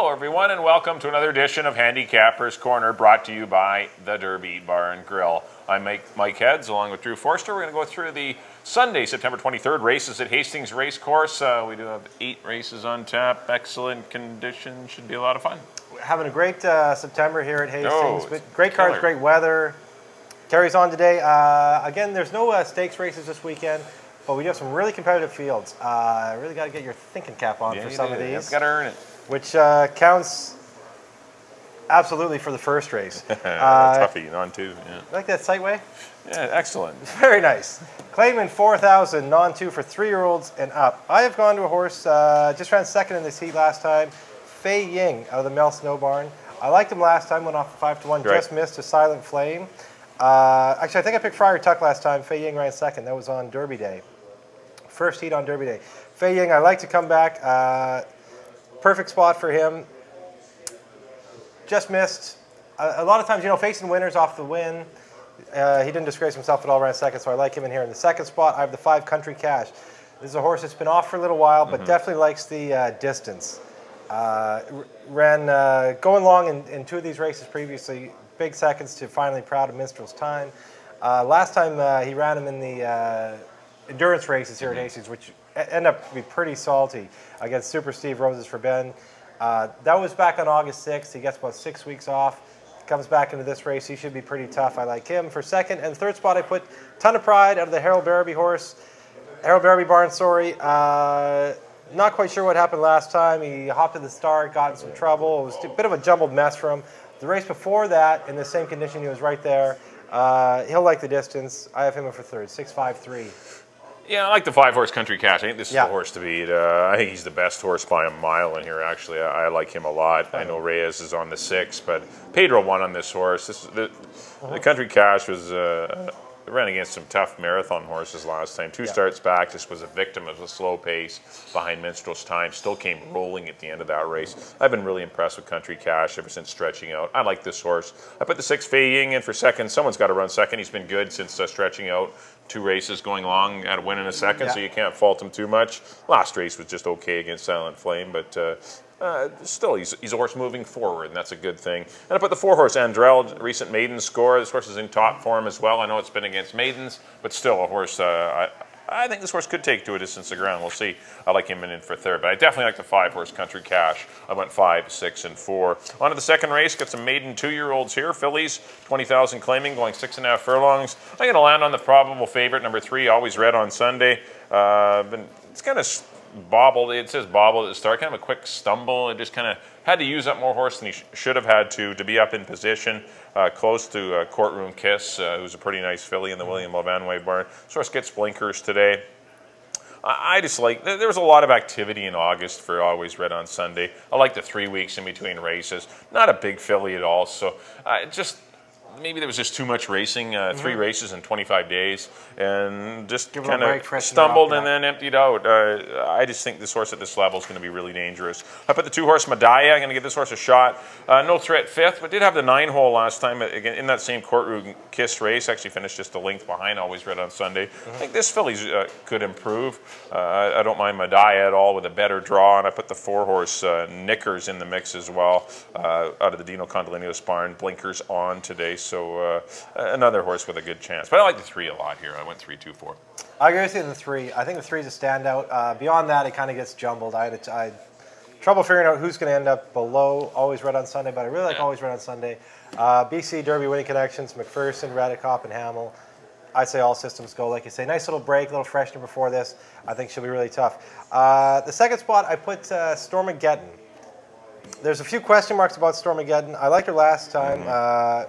Hello, everyone, and welcome to another edition of Handicappers Corner, brought to you by the Derby Bar and Grill. I'm Mike Heads, along with Drew Forster. We're going to go through the Sunday, September 23rd races at Hastings Racecourse. We do have 8 races on tap. Excellent condition. Should be a lot of fun. We're having a great September here at Hastings. Oh, great cards, great weather. Carries on today. Again, there's no stakes races this weekend, but we do have some really competitive fields. Really got to get your thinking cap on for some of these. You've got to earn it. Which counts absolutely for the first race. Toughie, non-2. Yeah. You like that sightway? Yeah, excellent. Very nice. Claiming 4,000, non-2 for 3-year-olds and up. I have gone to a horse, just ran second in this heat last time, Fei Ying out of the Mel Snow Barn. I liked him last time, went off 5-1, just missed a Silent Flame. Actually, I think I picked Friar Tuck last time. Fei Ying ran second. That was on Derby Day. First heat on Derby Day. Fei Ying, I like to come back. Perfect spot for him. Just missed. A lot of times, you know, facing winners off the win. He didn't disgrace himself at all, ran second, so I like him in here. In the second spot, I have the 5 Country Cash. This is a horse that's been off for a little while, but definitely likes the distance. Ran going long in 2 of these races previously, big seconds to finally Proud of Minstrel's Time. Last time he ran him in the endurance races here at Hastings, which end up to be pretty salty against Super Steve Roses for Ben. That was back on August 6th. He gets about 6 weeks off. Comes back into this race. He should be pretty tough. I like him for second. And third spot, I put Ton of Pride out of the Harold Barrowby horse. Harold Barrowby barn, sorry. Not quite sure what happened last time. He hopped at the start, got in some trouble. It was a bit of a jumbled mess for him. The race before that, in the same condition, he was right there. He'll like the distance. I have him in for third, 6-5-3. Yeah, I like the 5-horse Country Cash. I think this is the horse to beat. I think he's the best horse by a mile in here, actually. I like him a lot. I know Reyes is on the 6, but Pedro won on this horse. The Country Cash was ran against some tough marathon horses last time. 2 starts back, just was a victim of a slow pace behind Minstrel's Time. Still came rolling at the end of that race. I've been really impressed with Country Cash ever since stretching out. I like this horse. I put the 6 Fei Ying in for second. Someone's got to run second. He's been good since stretching out. 2 races going long, had a win in a second, so you can't fault him too much. Last race was just okay against Silent Flame, but still, he's a horse moving forward, and that's a good thing. And I put the 4-horse Andrell, recent maiden score. This horse is in top form as well. I know it's been against maidens, but still a horse I think this horse could take to a distance of ground. We'll see. I like him in for third, but I definitely like the 5-horse Country Cash. I went 5, 6, and 4. On to the second race. Got some maiden 2-year-olds here. Fillies, 20,000 claiming, going 6.5 furlongs. I'm going to land on the probable favorite, number 3, Always Red on Sunday. It's kind of bobbled. It says bobbled at the start. Kind of a quick stumble. It just kind of had to use up more horse than he should have had to be up in position. Close to Courtroom Kiss, who's a pretty nice filly in the William Levanway barn. This horse gets blinkers today. I just like, there was a lot of activity in August for Always Red on Sunday. I like the 3 weeks in between races. Not a big filly at all, so maybe there was just too much racing, 3 races in 25 days, and just kind of stumbled and then emptied out. I just think this horse at this level is going to be really dangerous. I put the 2-horse Medaya. I'm going to give this horse a shot. No threat 5th, but did have the 9-hole last time again in that same Courtroom Kiss race. Actually finished just a length behind Always Red on Sunday. I think this filly could improve. I don't mind Medaya at all with a better draw, and I put the 4-horse Knickers in the mix as well out of the Dino Condolinios barn. Blinkers on today. So another horse with a good chance. But I like the 3 a lot here. I went 3, 2, 4. I agree with you on the 3. I think the 3 is a standout. Beyond that, it kind of gets jumbled. I had trouble figuring out who's going to end up below Always Red on Sunday, but I really like Always Red on Sunday. BC Derby winning connections, McPherson, Radicop, and Hamill. I'd say all systems go, like you say. Nice little break, little freshener before this. I think she'll be really tough. The second spot, I put Stormageddon. There's a few question marks about Stormageddon. I liked her last time.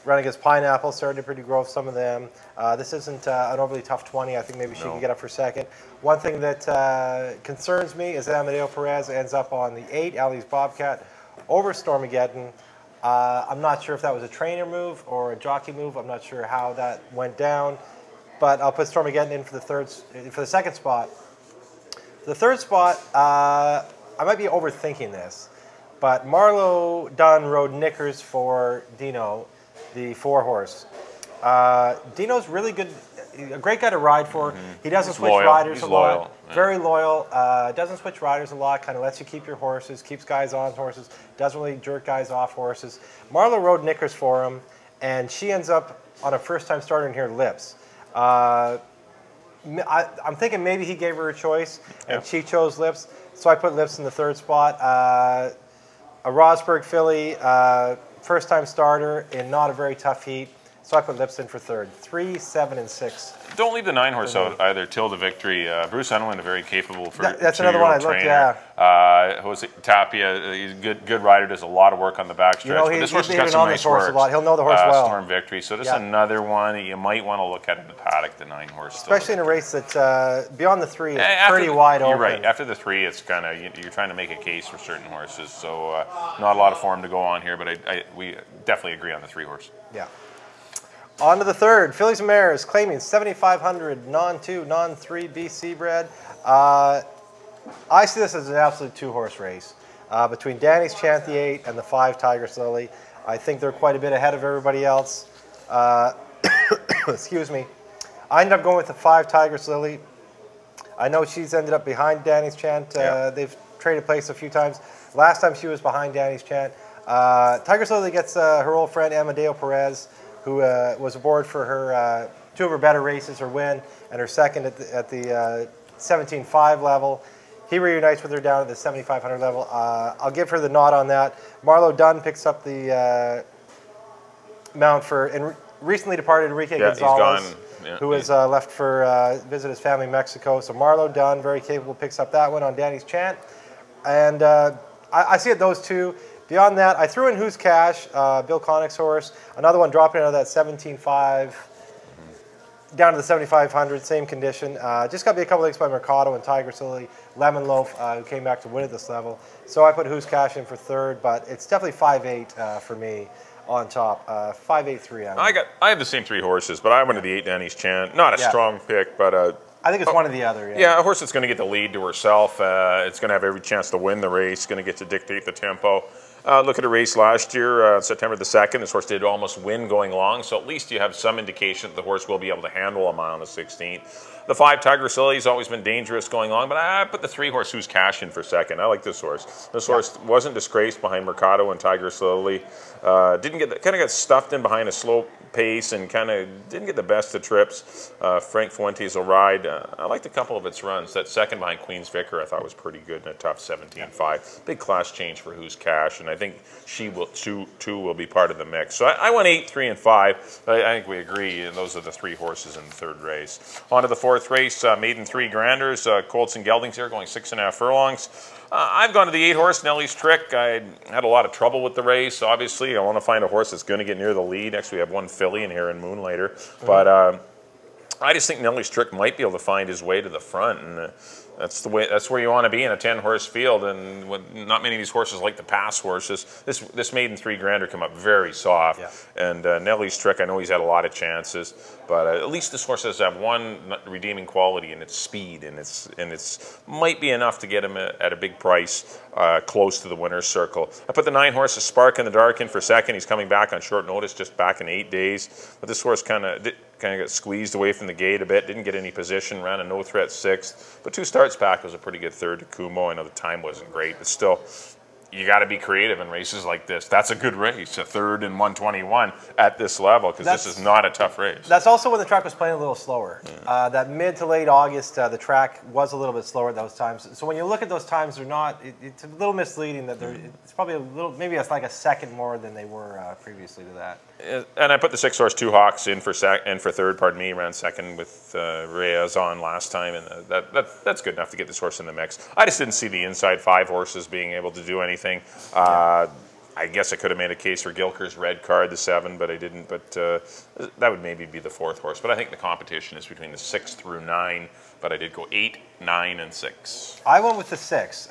Ran against Pineapple, started to pretty grow some of them. This isn't an overly tough 20. I think maybe she can get up for second. One thing that concerns me is that Amadeo Perez ends up on the 8, Ali's Bobcat, over Stormageddon. I'm not sure if that was a trainer move or a jockey move. I'm not sure how that went down. But I'll put Stormageddon in for the second spot. For the third spot, I might be overthinking this, but Marlowe Dunn rode Knickers for Dino, the 4-horse. Dino's really good a great guy to ride for. He doesn't switch riders a lot. Very loyal. Doesn't switch riders a lot. Kind of lets you keep your horses, keeps guys on horses. Doesn't really jerk guys off horses. Marlo rode Knickers for him, and she ends up on a first-time starter in here, Lips. I'm thinking maybe he gave her a choice, and she chose Lips. So I put Lips in the third spot. A Rosberg filly, first-time starter in not a very tough heat. So I put Lips in for third. 3, 7, and 6. Don't leave the 9-horse out either. Till the Victory. Bruce Enelund, a very capable That's another one I looked. Yeah. Jose Tapia, he's a good rider. Does a lot of work on the backstretch. You know, but this horse has got some nice work. He'll know the horse well. Storm Victory. So this is another one that you might want to look at in the paddock. The 9-horse. Especially in a race that beyond the 3 is pretty wide open. You're right. After the 3, it's kind of you're trying to make a case for certain horses. So not a lot of form to go on here, but we definitely agree on the 3-horse. Yeah. On to the third, Fillies and Mares, claiming 7,500 non-2, non-3 BC bred. I see this as an absolute 2-horse race between Danny's Chant the 8 and the 5 Tigress Lily. I think they're quite a bit ahead of everybody else. Excuse me. I ended up going with the 5 Tigress Lily. I know she's ended up behind Danny's Chant. They've traded place a few times. Last time she was behind Danny's Chant. Tigress Lily gets her old friend Amadeo Perez, who was aboard for her 2 of her better races, her win, and her second at the 17.5 level. He reunites with her down at the 7,500 level. I'll give her the nod on that. Marlo Dunn picks up the mount for recently departed Enrique Gonzalez, who has left for visit his family in Mexico. So Marlo Dunn, very capable, picks up that one on Danny's Chant. And I see it those 2. Beyond that, I threw in Who's Cash, Bill Connick's horse. Another one dropping out of that 17.5 down to the 7,500, same condition. Just got to be a couple legs by Mercado and Tigress Lily, Lemon Loaf, who came back to win at this level. So I put Who's Cash in for third, but it's definitely 5-8 for me on top. 5-8-3. I have the same 3 horses, but I went to the 8 Danny's Chant. Not a strong pick, but I think it's one or the other. Yeah, a horse that's going to get the lead to herself. It's going to have every chance to win the race. Going to get to dictate the tempo. Look at a race last year, September the 2nd. This horse did almost win going long, so at least you have some indication that the horse will be able to handle a mile on the 16th. The 5 Tigress Lily has always been dangerous going long, but I put the 3-horse Who's Cash in for second. I like this horse. This horse wasn't disgraced behind Mercado and Tigress Lily. Kind of got stuffed in behind a slow pace and kind of didn't get the best of trips. Frank Fuentes will ride. I liked a couple of its runs. That second behind Queen's Vicar I thought was pretty good in a tough 17.5. Big class change for Who's Cash, and I think she will too will be part of the mix. So I went 8, 3, and 5. I think we agree, and those are the 3 horses in the third race. On to the 4th race, maiden 3 granders. Colts and Geldings here going 6.5 furlongs. I've gone to the 8-horse, Nelly's Trick. I had a lot of trouble with the race, obviously. I want to find a horse that's going to get near the lead. Next, we have one filly in here in Moonlighter. But I just think Nelly's Trick might be able to find his way to the front. And that's where you want to be in a 10-horse field. And not many of these horses like the pass horses. This maiden 3 grander come up very soft. Yeah. And Nelly's Trick, I know he's had a lot of chances. But at least this horse has have one redeeming quality, and it's speed, and it's might be enough to get him at a big price, close to the winner's circle. I put the 9-horse Spark in the Dark in for second. He's coming back on short notice, just back in 8 days. But this horse kind of got squeezed away from the gate a bit. Didn't get any position. Ran a no threat 6th. But 2 starts back was a pretty good third to Kumo. I know the time wasn't great, but still. You got to be creative in races like this. That's a good race, a third and 121 at this level, because this is not a tough race. That's also when the track was playing a little slower. Yeah. That mid to late August, the track was a little bit slower at those times. So when you look at those times, they're not. It's a little misleading that it's probably a little. Maybe it's like a second more than they were previously to that. And I put the 6-horse Two Hawks in for third. Pardon me, ran second with Reyes on last time, and that's good enough to get this horse in the mix. I just didn't see the inside 5 horses being able to do anything. I guess I could have made a case for Gilker's Red Card, the 7, but I didn't. But that would maybe be the 4th horse. But I think the competition is between the 6 through 9. But I did go 8, 9, and 6. I went with the 6.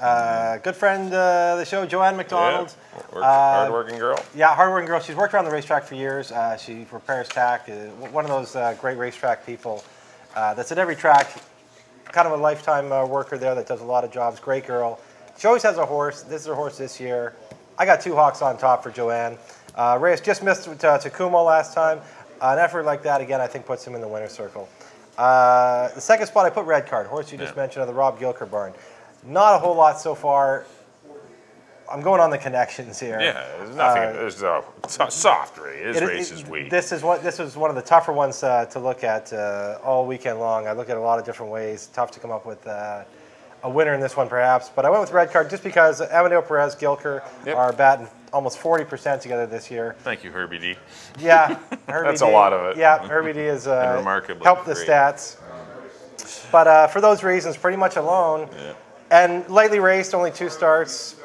Good friend of the show, Joanne McDonald. Yeah, hard-working girl. Yeah, hard-working girl. She's worked around the racetrack for years. She repairs tack. One of those great racetrack people that's at every track. Kind of a lifetime worker there that does a lot of jobs. Great girl. She always has a horse. This is her horse this year. I got 2 Hawks on top for Joanne. Reyes just missed to Kumo last time. An effort like that, again, I think puts him in the winner's circle. The second spot I put Red Card, horse you just mentioned, of the Rob Gilker barn. Not a whole lot so far. I'm going on the connections here. Yeah, there's nothing. There's a soft race. His race is weak. This is one of the tougher ones to look at all weekend long. I look at a lot of different ways. Tough to come up with a winner in this one, perhaps. But I went with Red Card just because Amadeo Perez, Gilker are batting almost 40% together this year. Thank you, Herbie D. Yeah, Herbie That's D, a lot of it. Yeah, Herbie D has remarkably helped the great. stats. But for those reasons, pretty much alone. Yeah. And lightly raced, only 2 starts.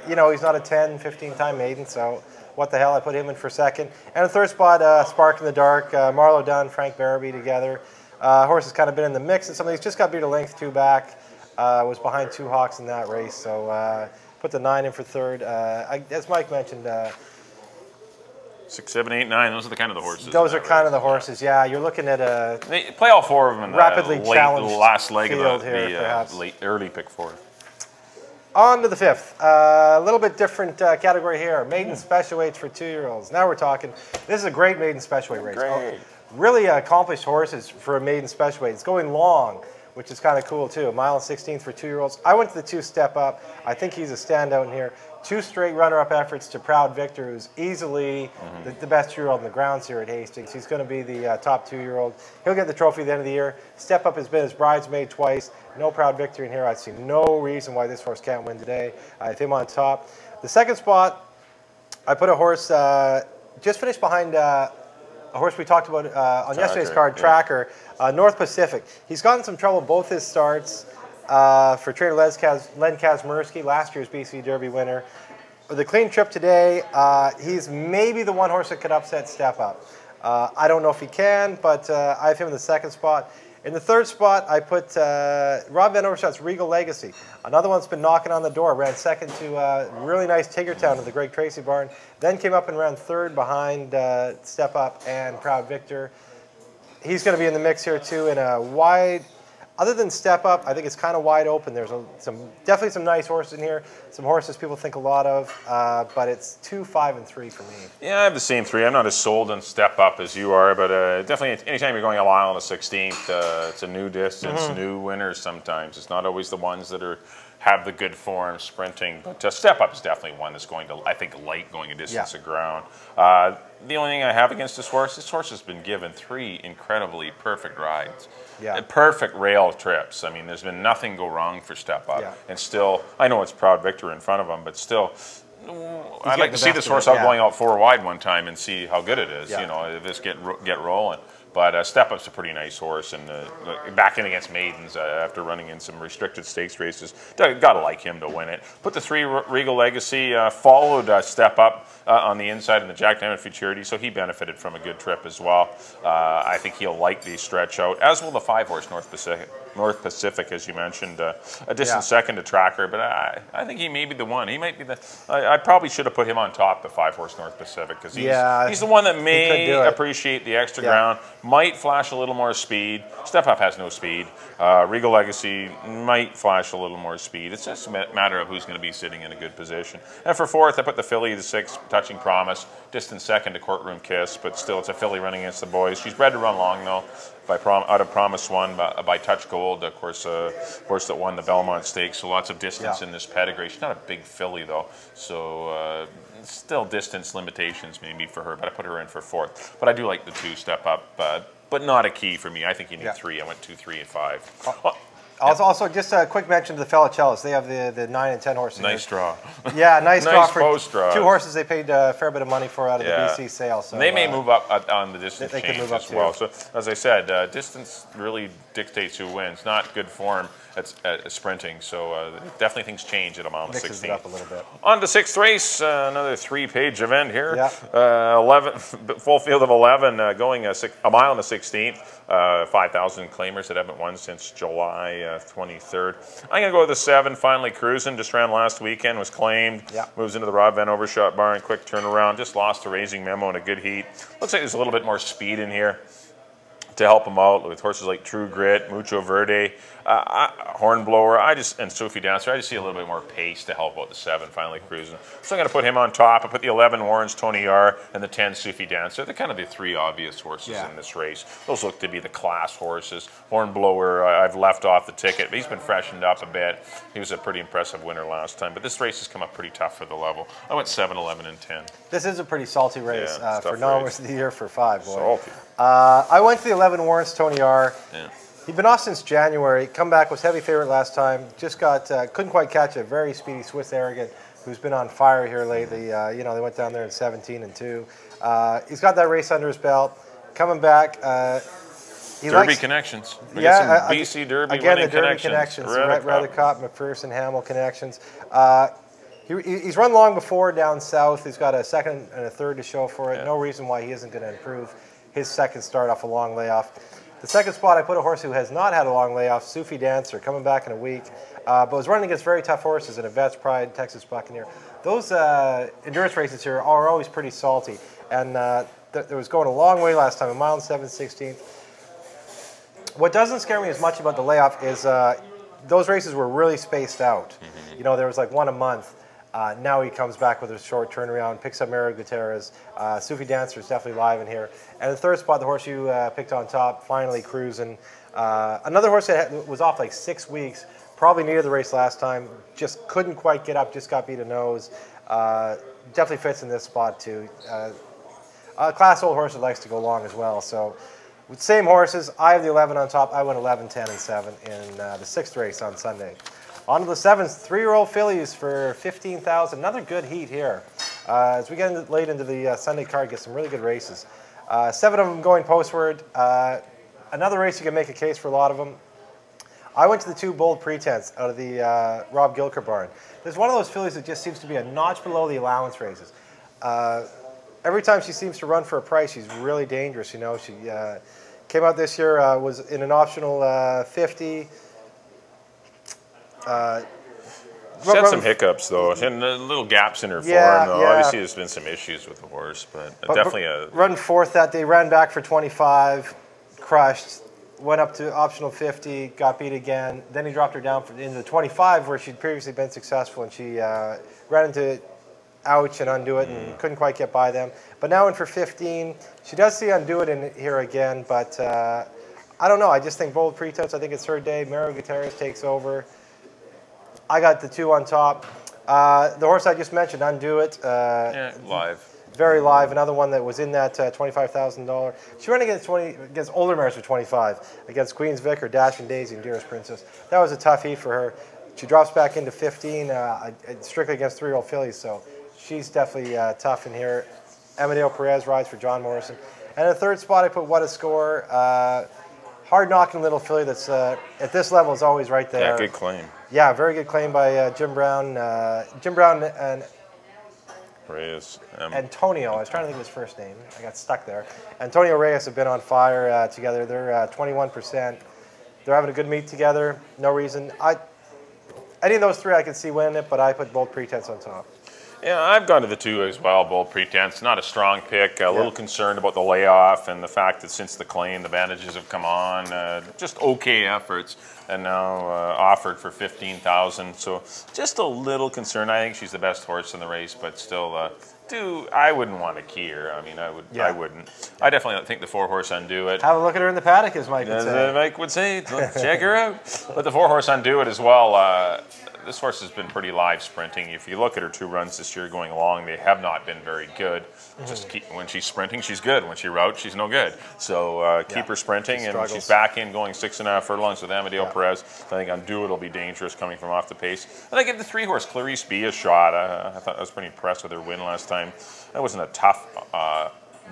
You know, he's not a 10, 15-time maiden, so what the hell, I put him in for second. And the third spot, Spark in the Dark, Marlo Dunn, Frank Barabee together. Horse has kind of been in the mix, and some of these just got beat a length 2 back. Was behind 2 Hawks in that race, so put the 9 in for third. As Mike mentioned, 6, 7, 8, 9. Those are the kind of the horses. Those are kind of the horses. Yeah, you're looking at a they play all 4 of them in the rapidly challenged last leg field of here, early pick 4. On to the 5th. A little bit different category here. Maiden special weights for 2-year-olds. Now we're talking. This is a great maiden special weight race. Great. Really accomplished horses for a maiden special weight. It's going long, which is kind of cool too. 1.16 for 2-year-olds. I went to the 2 Step Up. I think he's a standout in here. 2 straight runner-up efforts to Proud Victor, who's easily the best 2-year-old in the grounds here at Hastings. He's going to be the top 2-year-old. He'll get the trophy at the end of the year. Step Up has been his bridesmaid twice. No Proud Victor in here. I see no reason why this horse can't win today. I have him on top. The second spot, I put a horse just finished behind a horse we talked about on yesterday's card, Tracker, North Pacific. He's gotten some trouble both his starts for trainer Len Kazmersky, last year's BC Derby winner. The clean trip today, he's maybe the one horse that could upset Step Up. I don't know if he can, but I have him in the second spot. In the third spot, I put Rob Van Overshot's Regal Legacy. Another one's been knocking on the door. Ran second to really nice Tiggertown of the Greg Tracy barn. Then came up and ran third behind Step Up and Proud Victor. He's going to be in the mix here too in a wide. Other than Step Up, I think it's kind of wide open. There's definitely some nice horses in here. Some horses people think a lot of, but it's 2, 5, and 3 for me. Yeah, I have the same 3. I'm not as sold on Step Up as you are, but definitely anytime you're going a mile on the 16th, it's a new distance, new winners sometimes. It's not always the ones that have the good form sprinting, but Step Up is definitely one that's going to, I think, light going a distance of ground. The only thing I have against this horse has been given 3 incredibly perfect rides. Yeah. Perfect rail trips. I mean, there's been nothing go wrong for Step Up. Yeah. And still, I know it's Proud Victor in front of him, but still, I'd like to see this horse out going out 4 wide one time and see how good it is. You know, if this get rolling. But Step Up's a pretty nice horse, and back in against maidens after running in some restricted stakes races. Got to like him to win it. Put the 3 Regal Legacy, followed Step Up on the inside in the Jack Diamond Futurity, so he benefited from a good trip as well. I think he'll like the stretch out, as will the 5-horse North Pacific, as you mentioned. A distant second to Tracker, but I think he may be the one. He might be the. I probably should have put him on top, the 5-horse North Pacific, because he's the one that may appreciate the extra ground. Might flash a little more speed. Step Up has no speed. Regal Legacy might flash a little more speed. It's just a matter of who's going to be sitting in a good position. And for 4th, I put the filly, the 6, Touching Promise. Distant second to Courtroom Kiss, but still it's a filly running against the boys. She's bred to run long, though, out of Promise One by Touch Gold, of course that won the Belmont Stakes, so lots of distance in this pedigree. She's not a big filly, though, so still distance limitations maybe for her, but I put her in for 4th. But I do like the 2 Step Up, but not a key for me. I think you need 3. I went 2, 3, and 5. Also, just a quick mention to the Felicellos. They have the 9 and 10 horses. Nice draw. Yeah, nice draw for post draws. 2 horses they paid a fair bit of money for out of the BC sale. So they may move up on the distance they change can move up as well. So as I said, distance really dictates who wins. Not good form at sprinting. So definitely things change at a mile and 16. Mixes it up a little bit. On to 6th race, another 3-page event here. Yeah. 11 full field of 11, going a mile and the 16th. 5,000 claimers that haven't won since July 23rd. I'm going to go with the 7, Finally Cruising. Just ran last weekend, was claimed. Moves into the Rob Van Overshot barn, quick turnaround. Just lost the Raising Memo in a good heat. Looks like there's a little bit more speed in here. to help him out with horses like True Grit, Mucho Verde, Hornblower, and Sophie Dancer. I just see a little bit more pace to help out the 7 finally cruising. So I'm going to put him on top. I put the 11 Warren's Tony R and the 10 Sophie Dancer. They're kind of the 3 obvious horses in this race. Those look to be the class horses. Hornblower, I've left off the ticket, but he's been freshened up a bit. He was a pretty impressive winner last time, but this race has come up pretty tough for the level. I went 7, 11, and 10. This is a pretty salty race for non-winners of the year for 5. Boy. Salty. I went to the 11 Warren's Tony R. Yeah. He'd been off since January. Comeback was heavy favorite last time. Just got couldn't quite catch a very speedy Swiss Arrogant who's been on fire here lately. You know, they went down there in 17 and 2. He's got that race under his belt. Coming back. Derby connections. We Yeah, got some BC Derby again winning the Derby connections. Redicott, McPherson, Hamill connections. He's run long before down south. He's got a 2nd and a 3rd to show for it. No reason why he isn't going to improve his 2nd start off a long layoff. The 2nd spot, I put a horse who has not had a long layoff, Sophie Dancer, coming back in a week, but was running against very tough horses in a Vets Pride, Texas Buccaneer. Those endurance races here are always pretty salty, and it was going a long way last time, 1 mile and 7/16. What doesn't scare me as much about the layoff is those races were really spaced out. You know, there was like 1 a month. Now he comes back with a short turnaround, picks up Mario Gutierrez. Sophie Dancer is definitely live in here. And the 3rd spot, the horse you picked on top, finally cruising. Another horse that was off like 6 weeks, probably needed the race last time, just couldn't quite get up, just got beat a nose. Definitely fits in this spot too. A class old horse that likes to go long as well. So with same horses, I have the 11 on top. I went 11, 10, and 7 in the 6th race on Sunday. On to the 7th, 3-year-old fillies for $15,000. Another good heat here. As we get late into the Sunday card, get some really good races. 7 of them going postward. Another race you can make a case for a lot of them. I went to the 2 Bold Pretense out of the Rob Gilker barn. There's one of those fillies that just seems to be a notch below the allowance races. Every time she seems to run for a price, she's really dangerous. You know, she came out this year, was in an optional 50. She's had some hiccups, though, and little gaps in her form, though. Yeah. Obviously, there's been some issues with the horse, but definitely a... Run 4th that day, ran back for 25, crushed, went up to optional 50, got beat again. Then he dropped her down into the 25, where she'd previously been successful, and she ran into Ouch and Undo It and couldn't quite get by them. But now in for 15. She does see Undo It in here again, but I don't know. I just think Bold Pretense, I think it's her day. Mario Gutierrez takes over. I got the 2 on top. The horse I just mentioned, Undo It. Live. Very live. Another one that was in that $25,000. She ran against older mares for 25, against Queen's Vic or Dashing Daisy and Dearest Princess. That was a tough heat for her. She drops back into 15, strictly against 3-year-old fillies, so she's definitely tough in here. Amadeo Perez rides for John Morrison. And in the 3rd spot, I put What a Score. Hard-knocking little filly that's, at this level, is always right there. Yeah, good claim. Yeah, very good claim by Jim Brown. Jim Brown and Reyes. Antonio. I was trying to think of his first name. I got stuck there. Antonio Reyes have been on fire together. They're 21%. They're having a good meet together. No reason. Any of those 3 I could see winning it, but I put Bold Pretense on top. Yeah, I've gone to the 2 as well, Bold Pretense. Not a strong pick. A little concerned about the layoff and the fact that since the claim, the bandages have come on. Just okay efforts, and now offered for $15,000. So just a little concerned. I think she's the best horse in the race, but still, I wouldn't want to key her. I mean, I wouldn't. I definitely think the 4-horse Undo It. Have a look at her in the paddock, as Mike would say. As Mike would say, check her out. But the 4-horse Undo It as well. This horse has been pretty live sprinting. If you look at her 2 runs this year going along, they have not been very good. Just when she's sprinting, she's good. When she routes, she's no good. So keep her sprinting, and she's back in going 6.5 furlongs with Amadeo Perez. I think Undo It will be dangerous coming from off the pace. And I give the 3-horse Clarice B a shot. I thought I was pretty impressed with her win last time. That wasn't a tough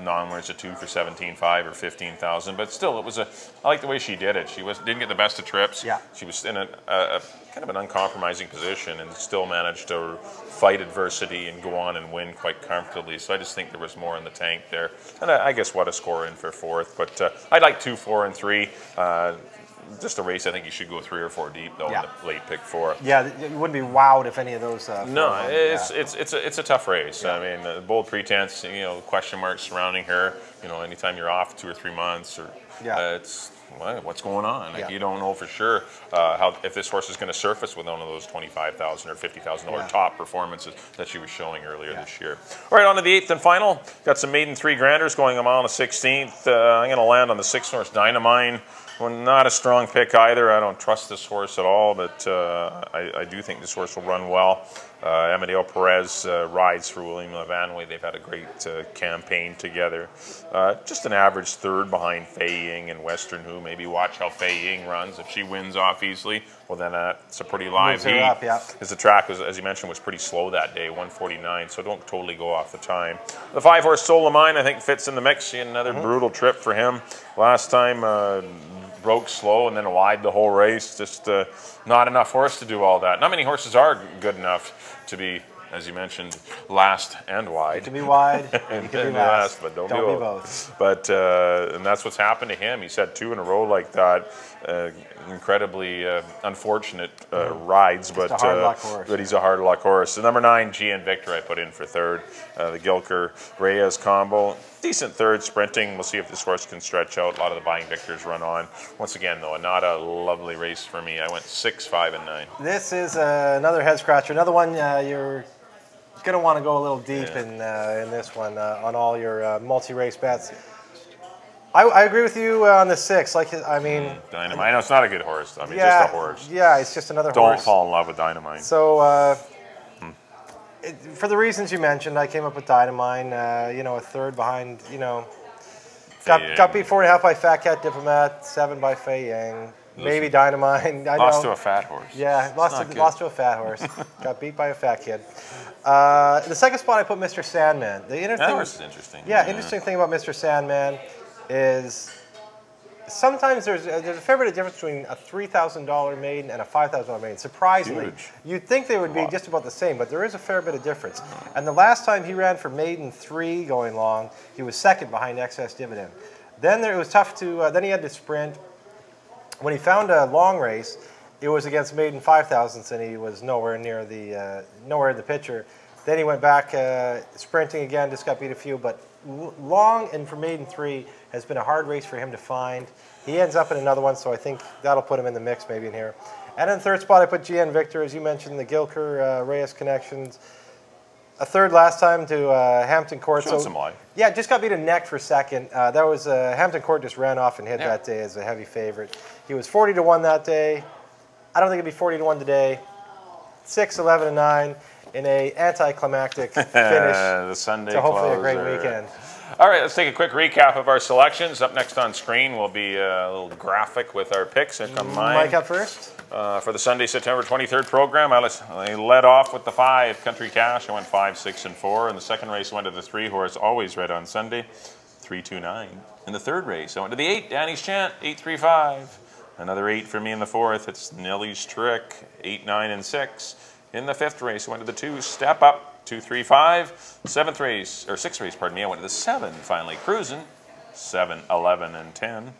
non-winners a 2 for 17.5 or 15,000, but still, I like the way she did it. She didn't get the best of trips. Yeah. She was in a kind of an uncompromising position and still managed to fight adversity and go on and win quite comfortably. So I just think there was more in the tank there. And I guess What a Score in for 4th, but I like 2, 4, and 3. Just a race, I think you should go 3 or 4 deep though in the late pick 4. Yeah, you wouldn't be wowed if any of those. No, it's a tough race. Yeah. I mean, Bold Pretense, question marks surrounding her. Anytime you're off 2 or 3 months, or it's what's going on? Like, you don't know for sure how if this horse is going to surface with one of those $25,000 or $50,000 top performances that she was showing earlier this year. All right, on to the 8th and final. Got some maiden 3 granders going a mile on the 16th. I'm going to land on the 6th horse, Dynamine. Well, not a strong pick either. I don't trust this horse at all, but I do think this horse will run well. Amadeo Perez rides for William Levanway. They've had a great campaign together. Just an average 3rd behind Fei Ying and Western Who. Maybe watch how Fei Ying runs. If she wins off easily, well, then it's a pretty live heat. Because the track, was, as you mentioned, was pretty slow that day, 149, so don't totally go off the time. The 5 horse Soul of Mine, I think, fits in the mix. Another brutal trip for him. Last time, broke slow and then wide the whole race. Just not enough horse to do all that. Not many horses are good enough to be, as you mentioned, last and wide. You can be wide, you can be last, but don't be both. But and that's what's happened to him. He's had 2 in a row like that. Incredibly unfortunate rides, but he's a hard luck horse. The number 9, GN Victor, I put in for 3rd. The Gilker Reyes combo. Decent 3rd sprinting. We'll see if this horse can stretch out. A lot of the buying victors run on. Once again, though, not a lovely race for me. I went 6, 5, and 9. This is another head scratcher. Another one you're going to want to go a little deep in this one on all your multi-race bets. I agree with you on the 6. Like, I mean, Dynamite. I know it's not a good horse. I mean, just a horse. Yeah, it's just another horse. Don't fall in love with Dynamite. So, for the reasons you mentioned, I came up with Dynamine. You know, a 3rd behind. You know, got beat 4.5 by Fat Cat Diplomat, 7 by Fei Yang. Maybe Dynamine. Lost to a fat horse. Yeah, lost to a fat horse. Got beat by a fat kid. In the 2nd spot, I put Mr. Sandman. That horse is interesting. Yeah, interesting thing about Mr. Sandman is sometimes there's a fair bit of difference between a $3,000 maiden and a $5,000 maiden. Surprisingly, you'd think they would be just about the same, but there is a fair bit of difference. And the last time he ran for maiden 3 going long, he was 2nd behind Excess Dividend. Then it was tough to. Then he had to sprint. When he found a long race, it was against maiden 5,000s, and he was nowhere near the picture. Then he went back sprinting again, just got beat a few, but long and for maiden 3 has been a hard race for him to find. He ends up in another one, so I think that'll put him in the mix maybe in here. And in 3rd spot, I put GN Victor, as you mentioned, the Gilker Reyes connections. A 3rd last time to Hampton Court. Showed some life. Yeah, just got beat a neck for 2nd. That was Hampton Court just ran off and hit that day as a heavy favorite. He was 40-1 that day. I don't think it'd be 40-1 today. 6, 11, and 9 in a anticlimactic finish. The Sunday to hopefully closer. A great weekend. All right, let's take a quick recap of our selections. Up next on screen will be a little graphic with our picks. Here come mine. Mike up first. For the Sunday, September 23rd program, I led off with the 5, Country Cash. I went 5, 6, and 4. In the 2nd race, I went to the 3 horse, Always Red on Sunday, 3, 2, 9. In the 3rd race, I went to the 8, Danny's Chant, 8, 3, 5. Another 8 for me in the 4th. It's Nellie's Trick, 8, 9, and 6. In the 5th race, I went to the 2, Step Up, 2, 3, 5. 7th race, or 6th race, pardon me, I went to the 7, finally Cruising, 7, 11, and 10.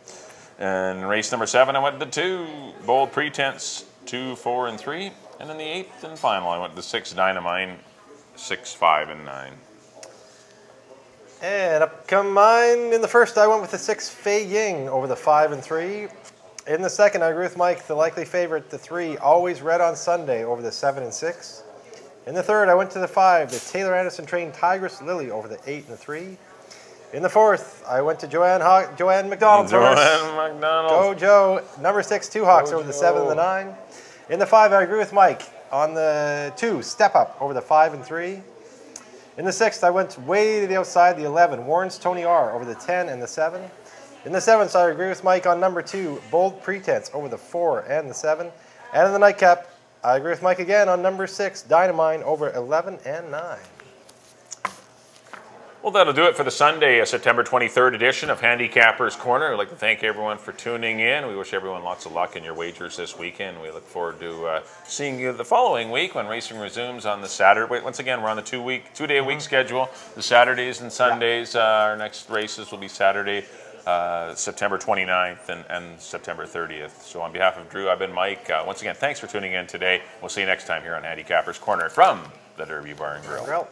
And race number 7, I went to the 2, Bold Pretense, 2, 4, and 3. And then the 8th and final, I went to the 6, Dynamine, 6, 5, and 9. And up come mine. In the 1st, I went with the 6, Fei Ying, over the 5 and 3. In the 2nd, I agree with Mike, the likely favorite, the 3, Always Red on Sunday, over the 7 and 6. In the 3rd, I went to the 5, the Taylor Anderson trained Tigress Lily, over the 8 and the 3. In the 4th, I went to Joanne McDonald's horse. Joanne McDonald. Go Joe. Number 6, Two Hawks, over the 7 and the 9. In the 5, I agree with Mike on the 2, Step Up, over the 5 and 3. In the 6th, I went way to the outside, the 11, Warren's Tony R, over the 10 and the 7. In the 7th, I agree with Mike on number 2, Bold Pretense, over the 4 and the 7. And in the nightcap, I agree with Mike again on number 6, Dynamine, over 11 and 9. Well, that'll do it for the Sunday, September 23rd edition of Handicappers Corner. I'd like to thank everyone for tuning in. We wish everyone lots of luck in your wagers this weekend. We look forward to seeing you the following week when racing resumes on the Saturday. Once again, we're on the two-day-a-week schedule. The Saturdays and Sundays, our next races will be Saturday, September 29th and September 30th. So on behalf of Drew, I've been Mike. Once again, thanks for tuning in today. We'll see you next time here on Handicappers Corner from the Derby Bar and Grill.